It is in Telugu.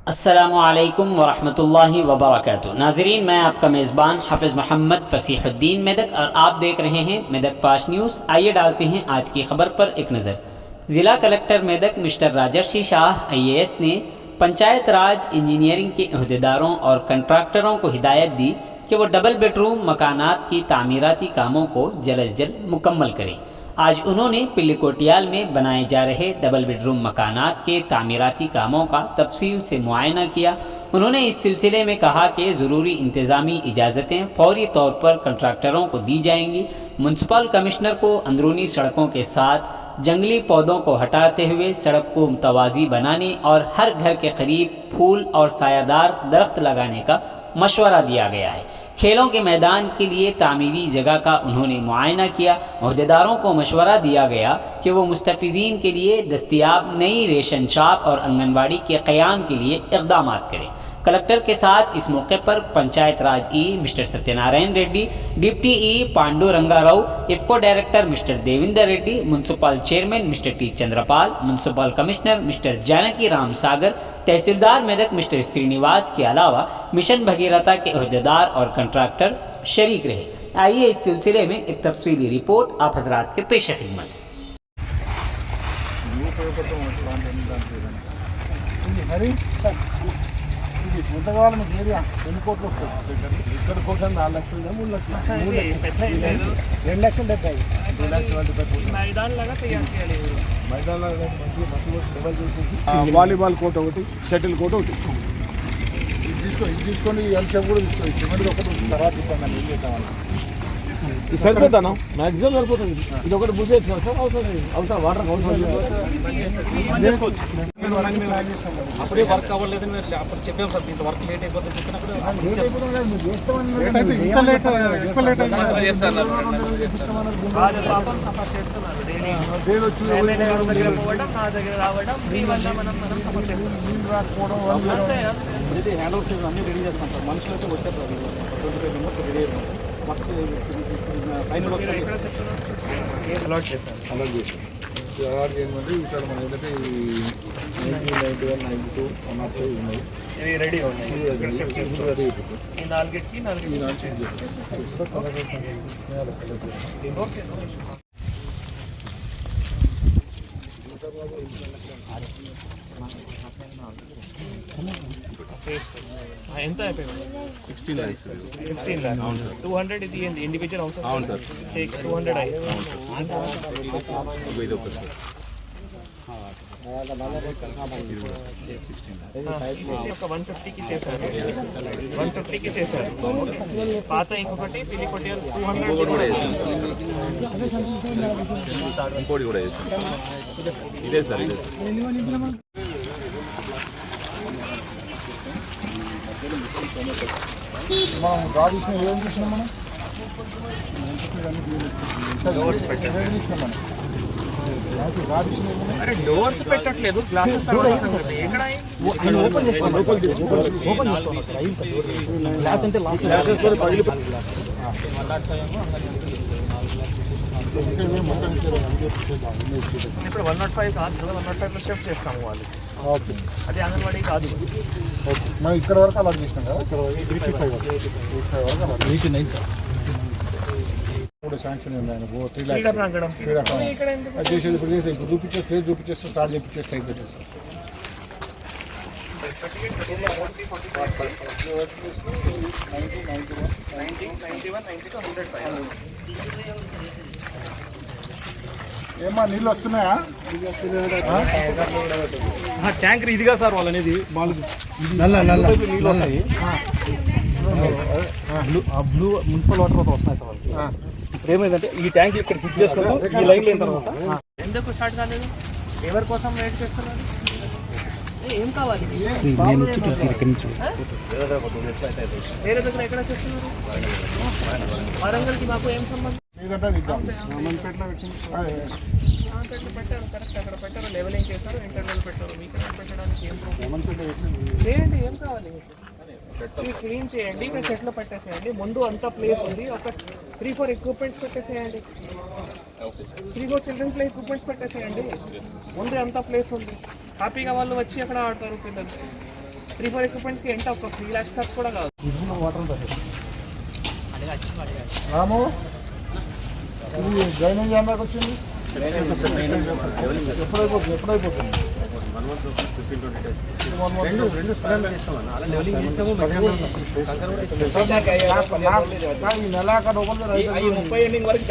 अस्सलामुअलैकुम वरहमतुल्लाहि वबरकातुहू। नाज़रीन, मैं आपका मेज़बान हाफिज़ मोहम्मद फ़सीहुद्दीन मेदक और आप देख रहे हैं मेदक फास्ट न्यूज़। आइए डालते हैं आज की खबर पर एक नज़र। ज़िला कलेक्टर मेदक मिस्टर राजर्षि शाह IAS ने पंचायत राज इंजीनियरिंग के अहदेदारों और कंट्रैक्टरों को हिदायत दी कि वो डबल बेडरूम मकानात की तामीराती कामों को जल्द अज जल्द मुकम्मल करें। आज उन्होंने पिल्लीकोटियाल में बनाए जा रहे डबल बेडरूम मकानात के तामीराती कामों का तफसील से मुआयना किया। उन्होंने इस सिलसिले में कहा कि ज़रूरी इंतज़ामी इजाज़तें फौरी तौर पर कंट्रैक्टरों को दी जाएंगी। म्युनिसिपल कमिश्नर को अंदरूनी सड़कों के साथ जंगली पौधों को हटाते हुए सड़क को मुतवाज़ी बनाने और हर घर के करीब फूल और सायादार दरख्त लगाने का मशवरा दिया गया है। खेलों के मैदान के लिए तामीरी जगह का उन्होंने मुआयना किया। अहदेदारों को मशवरा दिया गया कि वो मुस्तफ़ीदीन के लिए दस्तियाब नई रेशन शॉप और आंगनबाड़ी के क़याम के लिए इक़दाम करें। कलेक्टर के साथ इस मौके पर panchayat Raj mister Satyanarayana Reddy, deputy Pandurang Rao, IFFCO director mister Devinder Reddy, municipal chairman mister T Chandrapal, municipal commissioner mister Janaki Ram Sagar, tehsildar Medak mister Srinivas के अलावा मिशन भगीरथा के अहदेदार और कंट्रैक्टर शरीक रहे। आइए इस सिलसिले में एक तफसीली रिपोर्ट आप हजरात के पेश खिदमत। ఎంత కావాలి మీకు ఏరియా ఎన్ని కోట్లు వస్తుంది ఇక్కడ కోట్లు 4 లక్షలు 3 లక్షలు 2 లక్షలు 70 2 లక్షలు 70 మైదాన్ లాగా తయారు చేయాలి మైదాన్ లాగా మంచి డబల్ చేసేసి వాలీబాల్ కోర్ట్ ఒకటి షటిల్ కోర్ట్ ఒకటి ఇది తీసుకొని ఎల్సెప్ కూడా తీసుకోండి సిమెంట్ ఒకటి తర్వాత ఇస్తాను ఏం చేద్దామని ఇది సరిపోతాను మ్యాక్సిమం సరిపోతుంది ఇది ఒకటి పూసేసి సార్ అవుతా వాటర్ చేసుకోవచ్చు అప్పుడే వర్క్ అవ్వలేదు అప్పుడు చెప్పాము సార్ దీంట్లో వర్క్ లేట్ అయిపోతుంది చెప్పినప్పుడు హ్యాండ్ ఓవర్స్ అన్నీ రెడీ చేస్తాం సార్ మనుషులు అయితే వచ్చారు సార్ 25 మెంబర్స్ రెడీ అయ్యారు వర్క్ ఫైనల్ ఒకసారి అలాట్ చేశాను అలాట్ చేయమంటే ఇక్కడ మన ఏంటంటే 1991 92 105 ఉన్నాయి ఇవి రెడీ ఉన్నాయి రెడీ ఈ నాలుగిటికి ఓకే ఎంత అయిపోయింది 16 lakhs అవును సార్ 200 ఇది ఇండివిజువల్ హౌస్ అవును సార్ 200 అయ్యి ఇది ఒక సార్ ఒక 150కి చేశారు 150కి చేశారు పాత ఇంకొకటి పిల్లికొట్టియాలు 200 కూడా చేశారు ఇంకోటి కూడా చేశారు ఇదే సార్ మనం రాజేసిన ఏం చూసినాం మనం డోర్స్ పెట్టాం అరే డోర్స్ పెట్టట్లేదు గ్లాసెస్ ఓపెన్ చేసుకోండి గ్లాస్ అంటే ఇప్పుడు 105 కాదు 105లో షిఫ్ట్ చేస్తాము వాళ్ళు ఓకే అది అంగన్వాడీ కాదు ఓకే మనం ఇక్కడ వరకు అలాట్ చేసినాం కదా ఇక్కడ 85 వరకు అలాట్ 89 సార్ కూడా శాంక్షన్ ఉంది ఆయన 3 లక్షలు అది చేసేది ఇప్పుడు చేస్తే ఇప్పుడు చూపించేస్తే స్టార్ట్ చేయించేస్తే అయిపోతుంది సార్ ఏమా నీళ్ళు వస్తున్నాయా ట్యాంకర్ ఇదిగా సార్ వాళ్ళు అనేది బ్లూ మున్సిపల్ వాటర్ వస్తున్నాయి సార్ వాళ్ళకి ఇప్పుడు ఏమైందంటే ఈ ట్యాంక్ ఇక్కడ ఫిట్ చేసుకుంటాం ఈ లైన్ లేని తర్వాత ఎందుకు స్టార్ట్ కాలేదు ఎవరి కోసం వెయిట్ చేస్తున్నారు ఏం కావాలి వేరే దగ్గర ఎక్కడ చేస్తున్నారు వరంగల్కి మాకు ఏం సంబంధం పెట్టారు కరెక్ట్ అక్కడ పెట్టారు లెవెలింగ్ చేశారు ఇంటర్నల్ పెట్టారు మీకు పెట్టడానికి ఏం ప్రాబ్లం చేయండి ఏం కావాలి క్లీన్ చేయండి మీరు చెట్లు పెట్టేసేయండి ముందు అంతా ప్లేస్ ఉంది ఒక 3-4 ఎక్విప్మెంట్స్ పెట్టేసేయండి 3-4 చిల్డ్రన్ ప్లే ఎక్విప్మెంట్స్ పెట్టేసేయండి ముందు అంతా ప్లేస్ ఉంది హ్యాపీగా వాళ్ళు వచ్చి అక్కడ ఆడతారు పిల్లలు 3-4 ఎక్విప్మెంట్స్కి ఎంత ఒక 3 lakhs ఖర్చు కూడా కాదు. ఇందులో వాటర్ ఉంటుంది. రాము ఇది డ్రైనేజ్ ఏమాకి వచ్చింది ఎప్పుడైపోతుంది ఈ నెలాఖరు ఒకళ్ళు 30 ఎండింగ్ వరకు